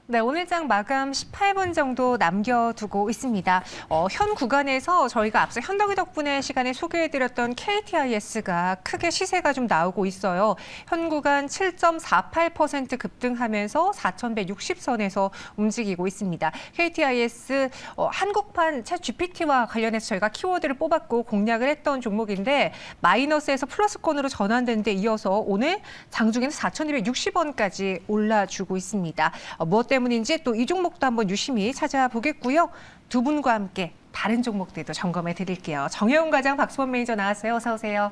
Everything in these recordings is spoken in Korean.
네, 오늘 장 마감 18분 정도 남겨두고 있습니다. 현 구간에서 저희가 앞서 현덕이 덕분에 시간에 소개해드렸던 KTIS가 크게 시세가 좀 나오고 있어요. 현 구간 7.48% 급등하면서 4,160선에서 움직이고 있습니다. KTIS 한국판 챗 GPT와 관련해서 저희가 키워드를 뽑았고 공략을 했던 종목인데 마이너스에서 플러스권으로 전환된 데 이어서 오늘 장중에는 4,260원까지 올라주고 있습니다. 무엇 때문인지 또 이 종목도 한번 유심히 찾아보겠고요. 두 분과 함께 다른 종목들도 점검해 드릴게요. 정혜웅 과장, 박수원 매니저 나왔어요. 어서 오세요.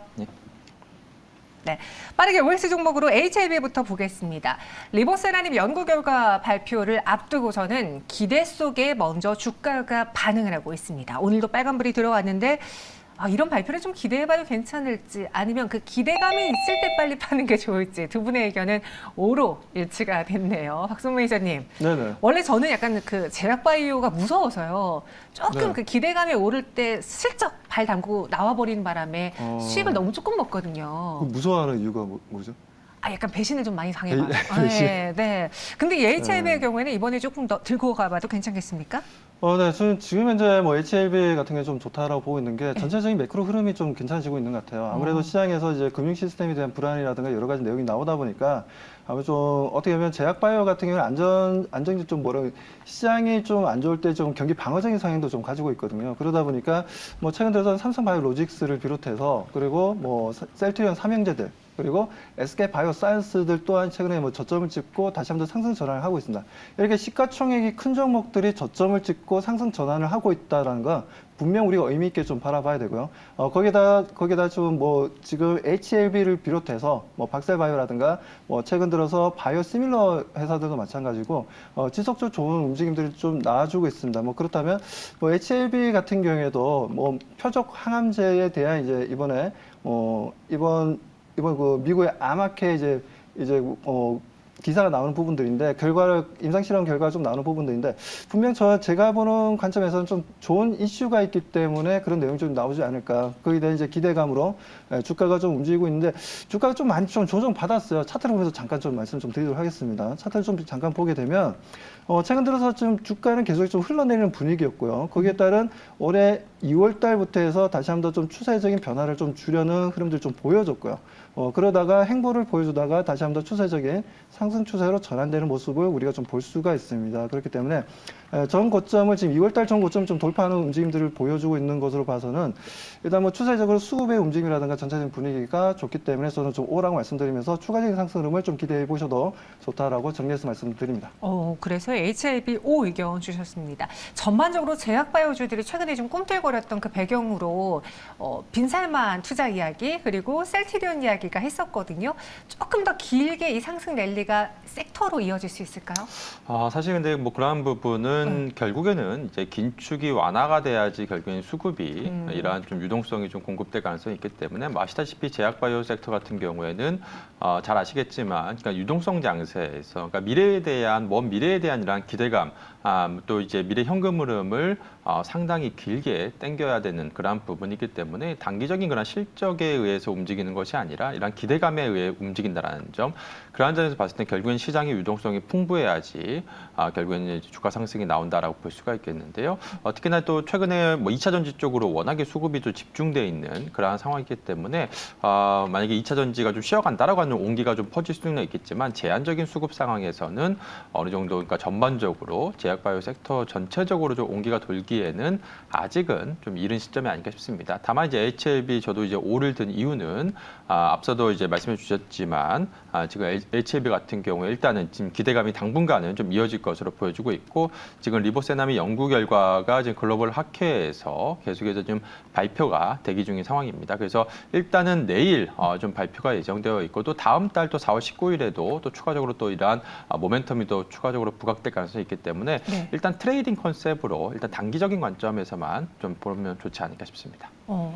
네, 빠르게 OX 종목으로 HLB부터 보겠습니다. 리보세라님 연구 결과 발표를 앞두고서는 기대 속에 먼저 주가가 반응을 하고 있습니다. 오늘도 빨간불이 들어왔는데 이런 발표를 좀 기대해봐도 괜찮을지 아니면 그 기대감이 있을 때 빨리 파는 게 좋을지 두 분의 의견은 오로 일치가 됐네요. 박수원 매니저님. 네네. 원래 저는 약간 그 제약바이오가 무서워서요. 조금 네. 그 기대감이 오를 때 슬쩍 발 담그고 나와버리는 바람에 수익을 너무 조금 먹거든요. 무서워하는 이유가 뭐죠? 약간 배신을 좀 많이 당해봐요. 배신. 네, 네. 근데 이 HLB의 네. 경우에는 이번에 조금 더 들고 가봐도 괜찮겠습니까? 네, 저는 지금 현재 HLB 같은 게 좀 좋다라고 보고 있는 게 전체적인 매크로 흐름이 좀 괜찮아지고 있는 것 같아요. 아무래도 시장에서 이제 금융 시스템에 대한 불안이라든가 여러 가지 내용이 나오다 보니까 아무래도 좀 어떻게 보면 제약바이오 같은 경우는 안정이 좀 시장이 좀 안 좋을 때 좀 경기 방어적인 성향도 좀 가지고 있거든요. 그러다 보니까 최근 들어서 삼성바이오로직스를 비롯해서 그리고 셀트리온 삼형제들 그리고 SK 바이오사이언스들 또한 최근에 저점을 찍고 다시 한번 상승 전환을 하고 있습니다. 이렇게 시가총액이 큰 종목들이 저점을 찍고 상승 전환을 하고 있다는 건 분명 우리가 의미 있게 좀 바라봐야 되고요. 거기다 좀 지금 HLB를 비롯해서 박셀바이오라든가 최근 들어서 바이오 시밀러 회사들도 마찬가지고 지속적으로 좋은 움직임들이 좀 나와주고 있습니다. 그렇다면 HLB 같은 경우에도 표적 항암제에 대한 이제 이번 그 미국의 아마케 이제 기사가 나오는 부분들인데 임상실험 결과가 좀 나오는 부분들인데 분명 제가 보는 관점에서는 좀 좋은 이슈가 있기 때문에 그런 내용이 좀 나오지 않을까. 거기에 대한 이제 기대감으로 주가가 좀 움직이고 있는데 주가가 좀 많이 좀 조정받았어요. 차트를 보면서 잠깐 좀 말씀 좀 드리도록 하겠습니다. 차트를 좀 잠깐 보게 되면 최근 들어서 좀 주가는 계속 좀 흘러내리는 분위기였고요. 거기에 따른 올해 2월 달부터 해서 다시 한번 좀 추세적인 변화를 좀 주려는 흐름들 좀 보여줬고요. 그러다가 행보를 보여주다가 다시 한번 추세적인 상승 추세로 전환되는 모습을 우리가 좀 볼 수가 있습니다. 그렇기 때문에 전 고점을 지금 2월 달 전 고점 좀 돌파하는 움직임들을 보여주고 있는 것으로 봐서는 일단 추세적으로 수급의 움직임이라든가 전체적인 분위기가 좋기 때문에 저는 좀 오라고 말씀드리면서 추가적인 상승 흐름을 좀 기대해 보셔도 좋다라고 정리해서 말씀드립니다. 그래서 HLB O 의견 주셨습니다. 전반적으로 제약바이오주들이 최근에 좀 꿈틀거렸던 그 배경으로 빈살만 투자 이야기 그리고 셀트리온 이야기가 했었거든요. 조금 더 길게 이 상승 랠리가 섹터로 이어질 수 있을까요? 사실 근데 그러한 부분은 결국에는 이제 긴축이 완화가 돼야지 결국엔 수급이 이러한 좀 유동성이 좀 공급될 가능성이 있기 때문에 아시다시피 제약바이오 섹터 같은 경우에는 잘 아시겠지만 그러니까 유동성 장세에서 그러니까 먼 미래에 대한 이러한 기대감 또 이제 미래 현금 흐름을 상당히 길게 당겨야 되는 그러한 부분이기 때문에 단기적인 그런 실적에 의해서 움직이는 것이 아니라 이런 기대감에 의해 움직인다라는 점 그러한 점에서 봤을 때 결국엔 시장의 유동성이 풍부해야지 결국에는 주가 상승이 나온다라고 볼 수가 있겠는데요. 특히나 또 최근에 2차 전지 쪽으로 워낙에 수급이 좀 집중돼 있는 그러한 상황이기 때문에 만약에 2차 전지가 좀 쉬어간다라고 하는 온기가 좀 퍼질 수는 있겠지만 제한적인 수급 상황에서는 어느 정도 그러니까 전반적으로 제약바이오 섹터 전체적으로 좀 온기가 돌기에는 아직은 좀 이른 시점이 아닐까 싶습니다. 다만 이제 HLB 저도 이제 5를 든 이유는 앞서도 이제 말씀해 주셨지만 지금 HLB 같은 경우에 일단은 지금 기대감이 당분간은 좀 이어질 것으로 보여지고 있고 지금 리보세남의 연구 결과가 지금 글로벌 학회에서 계속해서 좀 발표가 대기 중인 상황입니다. 그래서 일단은 내일 좀 발표가 예정되어 있고 또 다음 달 또 4월 19일에도 또 추가적으로 또 이러한 모멘텀이 또 추가적으로 부각될 가능성이 있기 때문에 일단 트레이딩 컨셉으로 일단 단기적인 관점에서만 좀 보면 좋지 않을까 싶습니다.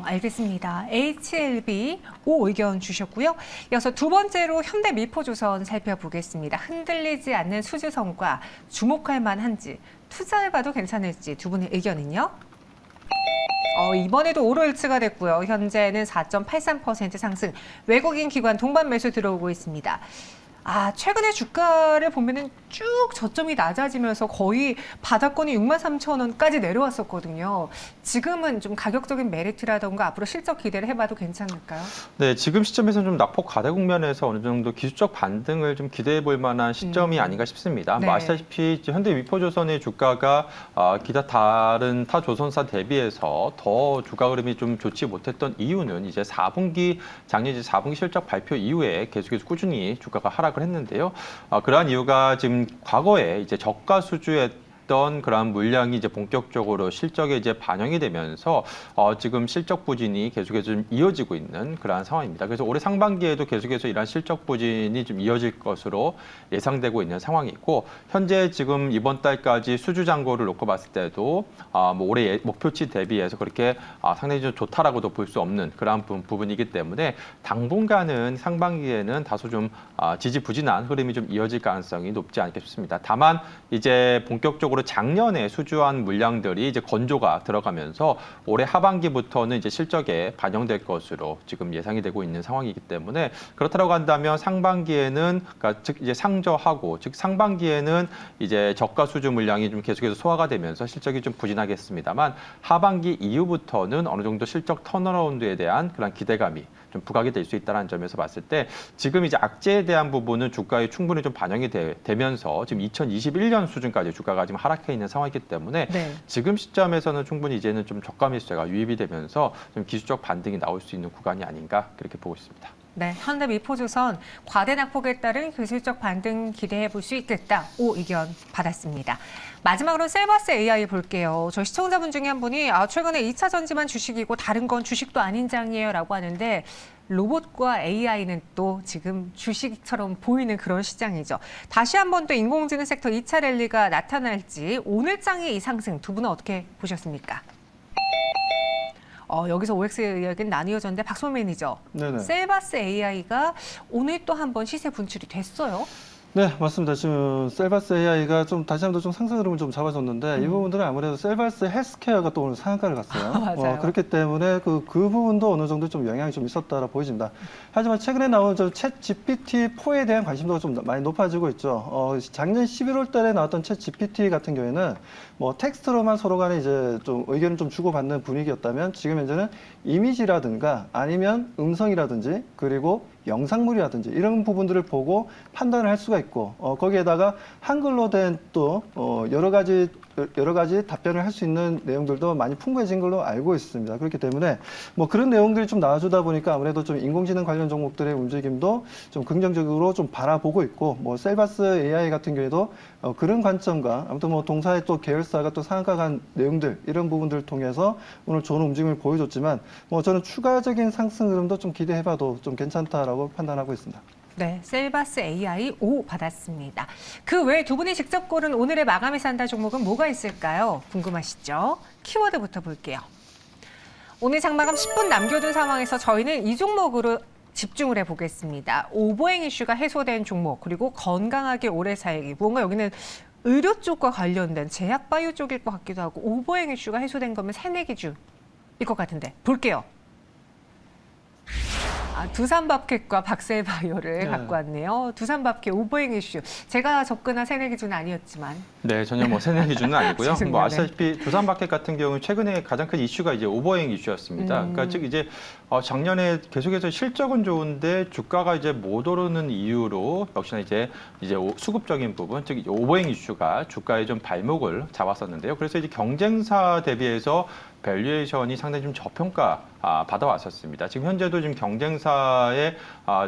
알겠습니다. HLB O 의견 주셨고요. 이어서 두 번째로 현대미포조선 살펴보겠습니다. 흔들리지 않는 수주성과 주목할 만한지 투자해봐도 괜찮을지 두 분의 의견은요? 이번에도 오로 일치가 됐고요. 현재는 4.83% 상승, 외국인 기관 동반 매수 들어오고 있습니다. 최근에 주가를 보면은 쭉 저점이 낮아지면서 거의 바닥권이 63,000원까지 내려왔었거든요. 지금은 좀 가격적인 메리트라던가 앞으로 실적 기대를 해봐도 괜찮을까요? 네, 지금 시점에서는 좀 낙폭 과대 국면에서 어느 정도 기술적 반등을 좀 기대해 볼 만한 시점이 아닌가 싶습니다. 네. 아시다시피 현대 위포조선의 주가가 기타 다른 타 조선사 대비해서 더 주가 흐름이 좀 좋지 못했던 이유는 이제 작년 이제 4분기 실적 발표 이후에 계속해서 꾸준히 주가가 하락을 했는데요. 그러한 이유가 지금 과거에 이제 저가 수주의 그런 물량이 이제 본격적으로 실적에 이제 반영이 되면서 지금 실적 부진이 계속해서 좀 이어지고 있는 그러한 상황입니다. 그래서 올해 상반기에도 계속해서 이러한 실적 부진이 좀 이어질 것으로 예상되고 있는 상황이고 현재 지금 이번 달까지 수주 잔고를 놓고 봤을 때도 뭐 올해 목표치 대비해서 그렇게 상당히 좀 좋다라고도 볼 수 없는 그러한 부분이기 때문에 당분간은 상반기에는 다소 좀 지지부진한 흐름이 좀 이어질 가능성이 높지 않겠 싶습니다. 다만 이제 본격적으로 작년에 수주한 물량들이 이제 건조가 들어가면서 올해 하반기부터는 이제 실적에 반영될 것으로 지금 예상이 되고 있는 상황이기 때문에 그렇다고 한다면 상반기에는 그러니까 즉 이제 상저하고 즉 상반기에는 이제 저가 수주 물량이 좀 계속해서 소화가 되면서 실적이 좀 부진하겠습니다만 하반기 이후부터는 어느 정도 실적 턴어라운드에 대한 그런 기대감이 좀 부각이 될 수 있다는 점에서 봤을 때 지금 이제 악재에 대한 부분은 주가에 충분히 좀 반영이 되면서 지금 2021년 수준까지 주가가 지금 하락해 있는 상황이기 때문에 네. 지금 시점에서는 충분히 이제는 좀 저가 매수세가 유입이 되면서 좀 기술적 반등이 나올 수 있는 구간이 아닌가 그렇게 보고 있습니다. 네, 현대 미포조선 과대 낙폭에 따른 기술적 반등 기대해 볼 수 있겠다. 의견 받았습니다. 마지막으로 셀바스 AI 볼게요. 저희 시청자분 중에 한 분이 최근에 2차 전지만 주식이고 다른 건 주식도 아닌 장이에요 라고 하는데 로봇과 AI는 또 지금 주식처럼 보이는 그런 시장이죠. 다시 한번 또 인공지능 섹터 2차 랠리가 나타날지 오늘 장의 이 상승 두 분은 어떻게 보셨습니까? 여기서 OX 이야기는 나뉘어졌는데 박소 매니저, 네네. 셀바스 AI가 오늘 또 한 번 시세 분출이 됐어요. 네, 맞습니다. 지금 셀바스 AI가 좀 다시 한번 좀 상승 흐름을 좀 잡아줬는데 이 부분들은 아무래도 셀바스 헬스케어가 또 오늘 상한가를 갔어요. 맞아요. 그렇기 때문에 그 부분도 어느 정도 좀 영향이 좀 있었다라 보여집니다. 하지만 최근에 나온 챗 GPT-4에 대한 관심도가 좀 많이 높아지고 있죠. 작년 11월 달에 나왔던 챗 GPT 같은 경우에는 뭐 텍스트로만 서로 간에 이제 좀 의견을 좀 주고받는 분위기였다면 지금 현재는 이미지라든가 아니면 음성이라든지 그리고 영상물이라든지 이런 부분들을 보고 판단을 할 수가 있고 거기에다가 한글로 된 또 여러 가지 답변을 할 수 있는 내용들도 많이 풍부해진 걸로 알고 있습니다. 그렇기 때문에 뭐 그런 내용들이 좀 나와주다 보니까 아무래도 좀 인공지능 관련 종목들의 움직임도 좀 긍정적으로 좀 바라보고 있고 뭐 셀바스 AI 같은 경우에도 그런 관점과 아무튼 뭐 동사의 또 계열사가 또 상한가 간 내용들 이런 부분들을 통해서 오늘 좋은 움직임을 보여줬지만 뭐 저는 추가적인 상승 흐름도 좀 기대해봐도 좀 괜찮다라고 판단하고 있습니다. 네, 셀바스 AI 5 받았습니다. 그 외에 두 분이 직접 고른 오늘의 마감이 산다 종목은 뭐가 있을까요? 궁금하시죠? 키워드부터 볼게요. 오늘 장마감 10분 남겨둔 상황에서 저희는 이 종목으로 집중을 해보겠습니다. 오버행 이슈가 해소된 종목, 그리고 건강하게 오래 살기. 뭔가 여기는 의료 쪽과 관련된 제약 바이오 쪽일 것 같기도 하고 오버행 이슈가 해소된 거면 새내기주일 것 같은데 볼게요. 두산밥켓과 박셀바이오를 네. 갖고 왔네요. 두산밥켓 오버행 이슈. 제가 접근한 새내기주는 아니었지만. 네, 전혀 뭐 세내 기준은 아니고요. 죄송해요. 뭐 아시다시피 두산마켓 같은 경우는 최근에 가장 큰 이슈가 이제 오버행 이슈였습니다. 그러니까 즉 이제 작년에 계속해서 실적은 좋은데 주가가 이제 못 오르는 이유로 역시나 이제 수급적인 부분, 즉 이제 오버행 이슈가 주가에 좀 발목을 잡았었는데요. 그래서 이제 경쟁사 대비해서 밸류에이션이 상당히 좀 저평가 받아왔었습니다. 지금 현재도 지금 경쟁사의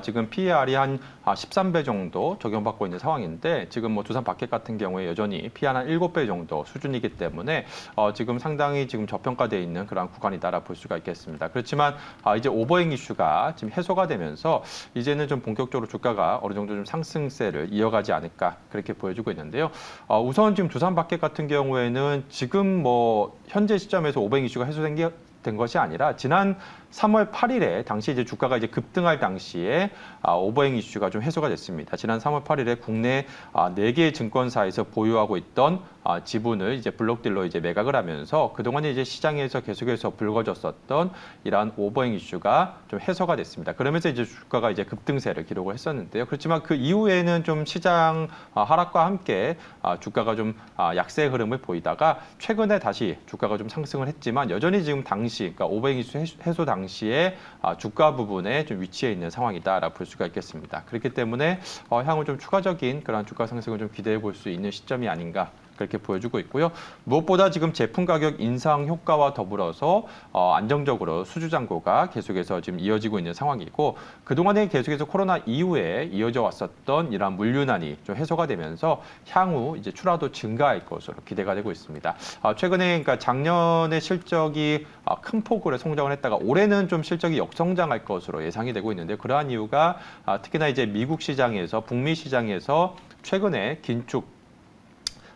지금 PER이 한 13배 정도 적용받고 있는 상황인데 지금 뭐 두산마켓 같은 경우에 여전히 PER 한 7배 정도 수준이기 때문에 지금 상당히 지금 저평가되어 있는 그런 구간이다라 볼 수가 있겠습니다. 그렇지만 이제 오버행 이슈가 지금 해소가 되면서 이제는 좀 본격적으로 주가가 어느 정도 좀 상승세를 이어가지 않을까 그렇게 보여주고 있는데요. 우선 지금 두산마켓 같은 경우에는 지금 뭐 현재 시점에서 오버행 이슈가 해소된 것이 아니라 지난 3월 8일에 당시 이제 주가가 이제 급등할 당시에 오버행 이슈가 좀 해소가 됐습니다. 지난 3월 8일에 국내 4개의 증권사에서 보유하고 있던 지분을 이제 블록딜러 이제 매각을 하면서 그동안에 이제 시장에서 계속해서 불거졌었던 이러한 오버행 이슈가 좀 해소가 됐습니다. 그러면서 이제 주가가 이제 급등세를 기록을 했었는데요. 그렇지만 그 이후에는 좀 시장 하락과 함께 주가가 좀 약세 흐름을 보이다가 최근에 다시 주가가 좀 상승을 했지만 여전히 지금 당시 그러니까 오버행 이슈 해소 당시에 주가 부분에 좀 위치해 있는 상황이다라고 볼 수가 있겠습니다. 그렇기 때문에 향후 좀 추가적인 그런 주가 상승을 좀 기대해 볼 수 있는 시점이 아닌가 그렇게 보여주고 있고요. 무엇보다 지금 제품 가격 인상 효과와 더불어서 안정적으로 수주 잔고가 계속해서 지금 이어지고 있는 상황이고 그동안에 계속해서 코로나 이후에 이어져 왔었던 이러한 물류난이 좀 해소가 되면서 향후 이제 출하도 증가할 것으로 기대가 되고 있습니다. 최근에 그러니까 작년에 실적이 큰 폭으로 성장을 했다가 올해는 좀 실적이 역성장할 것으로 예상이 되고 있는데 그러한 이유가 특히나 이제 미국 시장에서 북미 시장에서 최근에 긴축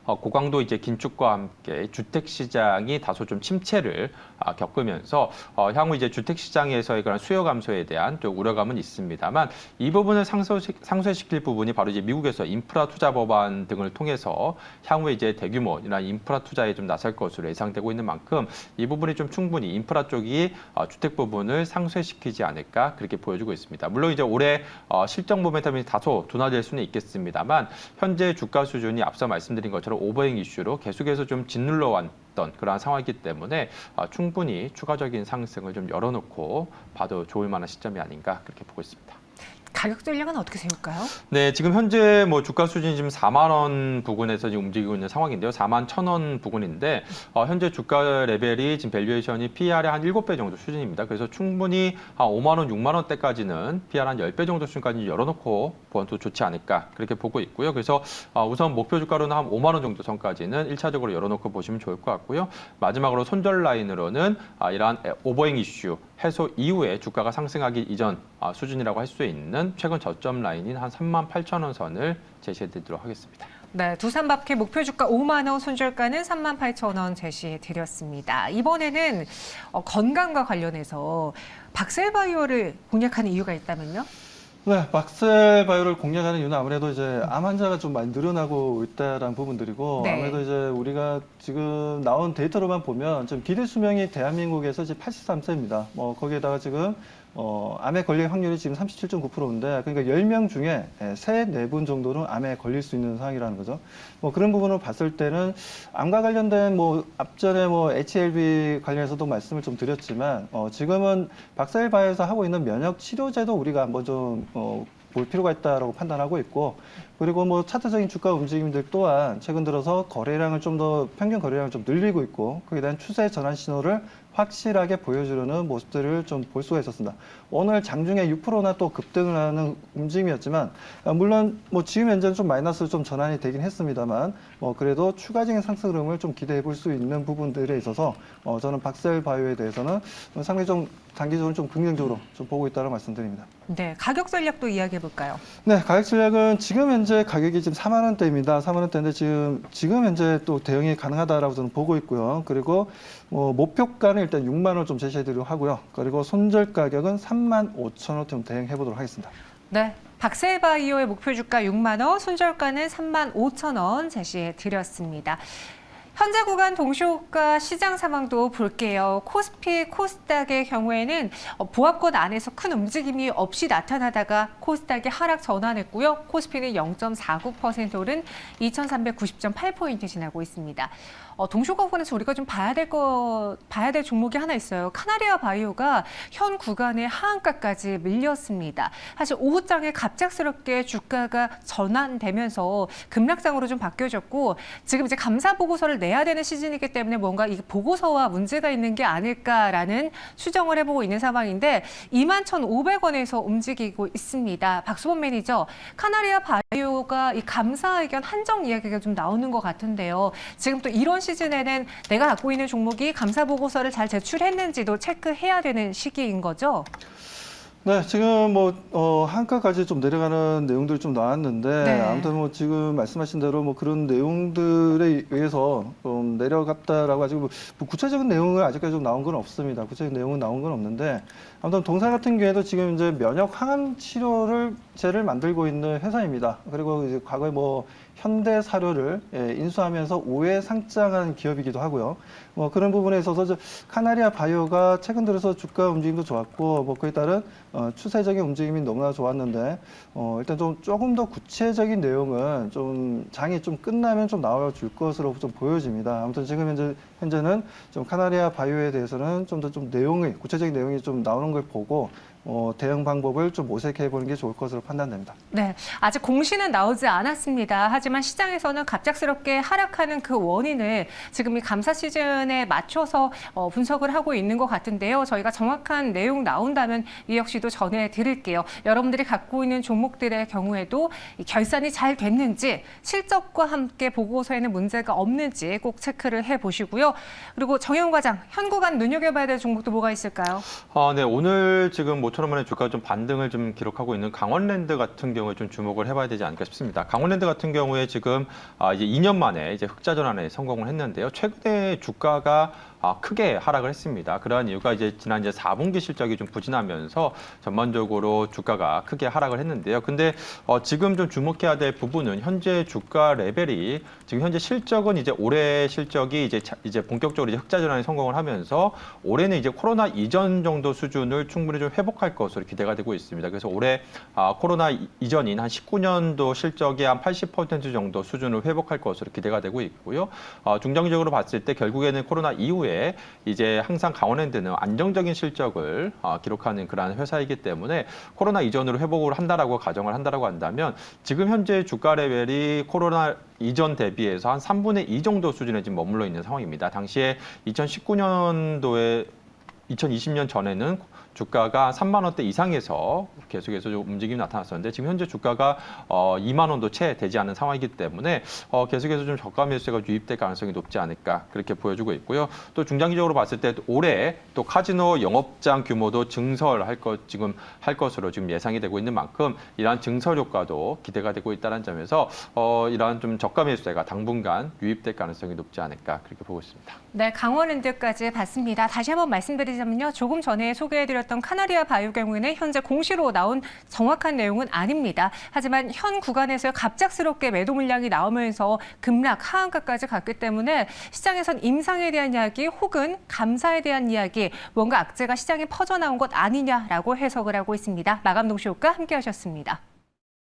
고강도 이제 긴축과 함께 주택 시장이 다소 좀 침체를 겪으면서 향후 이제 주택 시장에서의 그런 수요 감소에 대한 또 우려감은 있습니다만 이 부분을 상쇄시킬 부분이 바로 이제 미국에서 인프라 투자 법안 등을 통해서 향후에 이제 대규모 이런 인프라 투자에 좀 나설 것으로 예상되고 있는 만큼 이 부분이 좀 충분히 인프라 쪽이 주택 부분을 상쇄시키지 않을까 그렇게 보여주고 있습니다. 물론 이제 올해 실적 모멘텀이 다소 둔화될 수는 있겠습니다만 현재 주가 수준이 앞서 말씀드린 것처럼 오버행 이슈로 계속해서 좀 짓눌러 왔던 그러한 상황이기 때문에 충분히 추가적인 상승을 좀 열어놓고 봐도 좋을 만한 시점이 아닌가 그렇게 보고 있습니다. 가격 전략은 어떻게 세울까요? 네, 지금 현재 뭐 주가 수준이 지금 4만 원 부근에서 지금 움직이고 있는 상황인데요. 4만 1,000원 부근인데 현재 주가 레벨이 지금 밸류에이션이 PR의 한 7배 정도 수준입니다. 그래서 충분히 한 5만 원, 6만 원대까지는 PR 한 10배 정도 수준까지 열어놓고 보안도 좋지 않을까 그렇게 보고 있고요. 그래서 우선 목표 주가로는 한 5만 원 정도 선까지는 1차적으로 열어놓고 보시면 좋을 것 같고요. 마지막으로 손절 라인으로는 이러한 오버행 이슈 해소 이후에 주가가 상승하기 이전 수준이라고 할 수 있는 최근 저점 라인인 한 38,000원 선을 제시해 드리도록 하겠습니다. 네, 두산밥켓 목표 주가 5만 원, 손절가는 38,000원 제시해 드렸습니다. 이번에는 건강과 관련해서 박셀바이오를 공략하는 이유가 있다면요? 네, 박셀바이오를 공략하는 이유는 아무래도 이제 암 환자가 좀 많이 늘어나고 있다라는 부분들이고 네. 아무래도 이제 우리가 지금 나온 데이터로만 보면 지금 기대 수명이 대한민국에서 지금 83세입니다. 뭐 거기에다가 지금 암에 걸릴 확률이 지금 37.9%인데 그러니까 10명 중에 3, 4분 정도는 암에 걸릴 수 있는 상황이라는 거죠. 뭐 그런 부분을 봤을 때는 암과 관련된 뭐 앞전에 뭐 HLB 관련해서도 말씀을 좀 드렸지만 지금은 박셀바이오에서 하고 있는 면역 치료제도 우리가 한번 좀 볼 필요가 있다라고 판단하고 있고 그리고 뭐 차트적인 주가 움직임들 또한 최근 들어서 거래량을 좀 더 평균 거래량을 좀 늘리고 있고 거기에 대한 추세 전환 신호를 확실하게 보여주려는 모습들을 좀 볼 수가 있었습니다. 오늘 장중에 6%나 또 급등을 하는 움직임이었지만 물론 뭐 지금 현재는 좀 마이너스로 좀 전환이 되긴 했습니다만 그래도 추가적인 상승 흐름을 좀 기대해 볼 수 있는 부분들에 있어서 저는 박셀바이오에 대해서는 상당히 좀 단기적으로 좀 긍정적으로 좀 보고 있다는 말씀드립니다. 네, 가격 전략도 이야기해 볼까요? 네, 가격 전략은 지금 현재 가격이 지금 4만 원대입니다. 4만 원대인데 지금 현재 또 대응이 가능하다라고 저는 보고 있고요. 그리고 목표가는 일단 6만 원 좀 제시해드리도록 하고요. 그리고 손절 가격은 3만 5천 원 좀 대응해 보도록 하겠습니다. 네, 박셀바이오의 목표 주가 6만 원, 손절가는 3만 5천 원 제시해 드렸습니다. 현재 구간 동시호가 시장 상황도 볼게요. 코스피, 코스닥의 경우에는 보합권 안에서 큰 움직임이 없이 나타나다가 코스닥이 하락 전환했고요. 코스피는 0.49% 오른 2,390.8포인트 지나고 있습니다. 동시호가 구간에서 우리가 좀 봐야 될 종목이 하나 있어요. 카나리아 바이오가 현 구간의 하한가까지 밀렸습니다. 사실 오후장에 갑작스럽게 주가가 전환되면서 급락장으로 좀 바뀌어졌고 지금 이제 감사 보고서를 내야 되는 시즌이기 때문에 뭔가 이 보고서와 문제가 있는 게 아닐까라는 추정을 해보고 있는 상황인데 21,500원에서 움직이고 있습니다. 박수범 매니저, 카나리아 바이오가 이 감사 의견 한정 이야기가 좀 나오는 것 같은데요. 지금 또 이런 시즌에는 내가 갖고 있는 종목이 감사 보고서를 잘 제출했는지도 체크해야 되는 시기인 거죠? 네, 지금 한가까지 좀 내려가는 내용들이 좀 나왔는데 네. 아무튼 지금 말씀하신 대로 그런 내용들에 의해서 좀 내려갔다라고 아직 구체적인 내용은 아직까지 좀 나온 건 없습니다. 구체적인 내용은 나온 건 없는데 아무튼 동사 같은 경우에도 지금 이제 면역 항암 치료제를 만들고 있는 회사입니다. 그리고 이제 과거에 현대 사료를 인수하면서 5회 상장한 기업이기도 하고요. 그런 부분에 있어서 카나리아 바이오가 최근 들어서 주가 움직임도 좋았고 그에 따른 추세적인 움직임이 너무나 좋았는데 일단 조금 더 구체적인 내용은 좀 장이 좀 끝나면 좀 나와줄 것으로 좀 보여집니다. 아무튼 지금 현재는 좀 카나리아 바이오에 대해서는 좀 더 구체적인 내용이 좀 나오는 걸 보고 대응 방법을 좀 모색해 보는 게 좋을 것으로 판단됩니다. 네, 아직 공시는 나오지 않았습니다. 하지만 시장에서는 갑작스럽게 하락하는 그 원인을 지금 이 감사 시즌에 맞춰서 분석을 하고 있는 것 같은데요. 저희가 정확한 내용 나온다면 이 역시도 전해드릴게요. 여러분들이 갖고 있는 종목들의 경우에도 이 결산이 잘 됐는지 실적과 함께 보고서에는 문제가 없는지 꼭 체크를 해보시고요. 그리고 정혜원 과장, 현구간 눈여겨봐야 될 종목도 뭐가 있을까요? 네, 오늘 지금 모처럼 원의 주가 좀 반등을 좀 기록하고 있는 강원랜드 같은 경우에 좀 주목을 해봐야 되지 않을까 싶습니다. 강원랜드 같은 경우에 지금 이제 2년 만에 이제 흑자 전환에 성공을 했는데요. 최근에 주가가 크게 하락을 했습니다. 그러한 이유가 지난 4분기 실적이 좀 부진하면서 전반적으로 주가가 크게 하락을 했는데요. 근데 지금 좀 주목해야 될 부분은 현재 주가 레벨이 지금 현재 실적은 이제 올해 실적이 이제 본격적으로 흑자 전환에 성공을 하면서 올해는 이제 코로나 이전 정도 수준을 충분히 좀 회복할 것으로 기대가 되고 있습니다. 그래서 올해 코로나 이전인 한 19년도 실적의 한 80% 정도 수준을 회복할 것으로 기대가 되고 있고요. 중장기적으로 봤을 때 결국에는 코로나 이후에 이제 항상 강원랜드는 안정적인 실적을 기록하는 그러한 회사이기 때문에 코로나 이전으로 회복을 한다라고 가정을 한다라고 한다면 지금 현재 주가 레벨이 코로나 이전 대비해서 한 3분의 2 정도 수준에 지금 머물러 있는 상황입니다. 당시에 2019년도에 2020년 전에는 주가가 3만 원대 이상에서 계속해서 좀 움직임이 나타났었는데 지금 현재 주가가 2만 원도 채 되지 않은 상황이기 때문에 계속해서 좀 저가 매수세가 유입될 가능성이 높지 않을까 그렇게 보여주고 있고요. 또 중장기적으로 봤을 때 올해 또 카지노 영업장 규모도 증설할 것으로 지금 예상이 되고 있는 만큼 이러한 증설 효과도 기대가 되고 있다는 점에서 이러한 좀 저가 매수세가 당분간 유입될 가능성이 높지 않을까 그렇게 보고 있습니다. 네, 강원랜드까지 봤습니다. 다시 한번 말씀드리자면요. 조금 전에 소개해드렸던 카나리아 바이오 경우에는 현재 공시로 나온 정확한 내용은 아닙니다. 하지만 현 구간에서 갑작스럽게 매도 물량이 나오면서 급락, 하한가까지 갔기 때문에 시장에선 임상에 대한 이야기 혹은 감사에 대한 이야기, 뭔가 악재가 시장에 퍼져나온 것 아니냐라고 해석을 하고 있습니다. 마감 동시효과 함께 하셨습니다.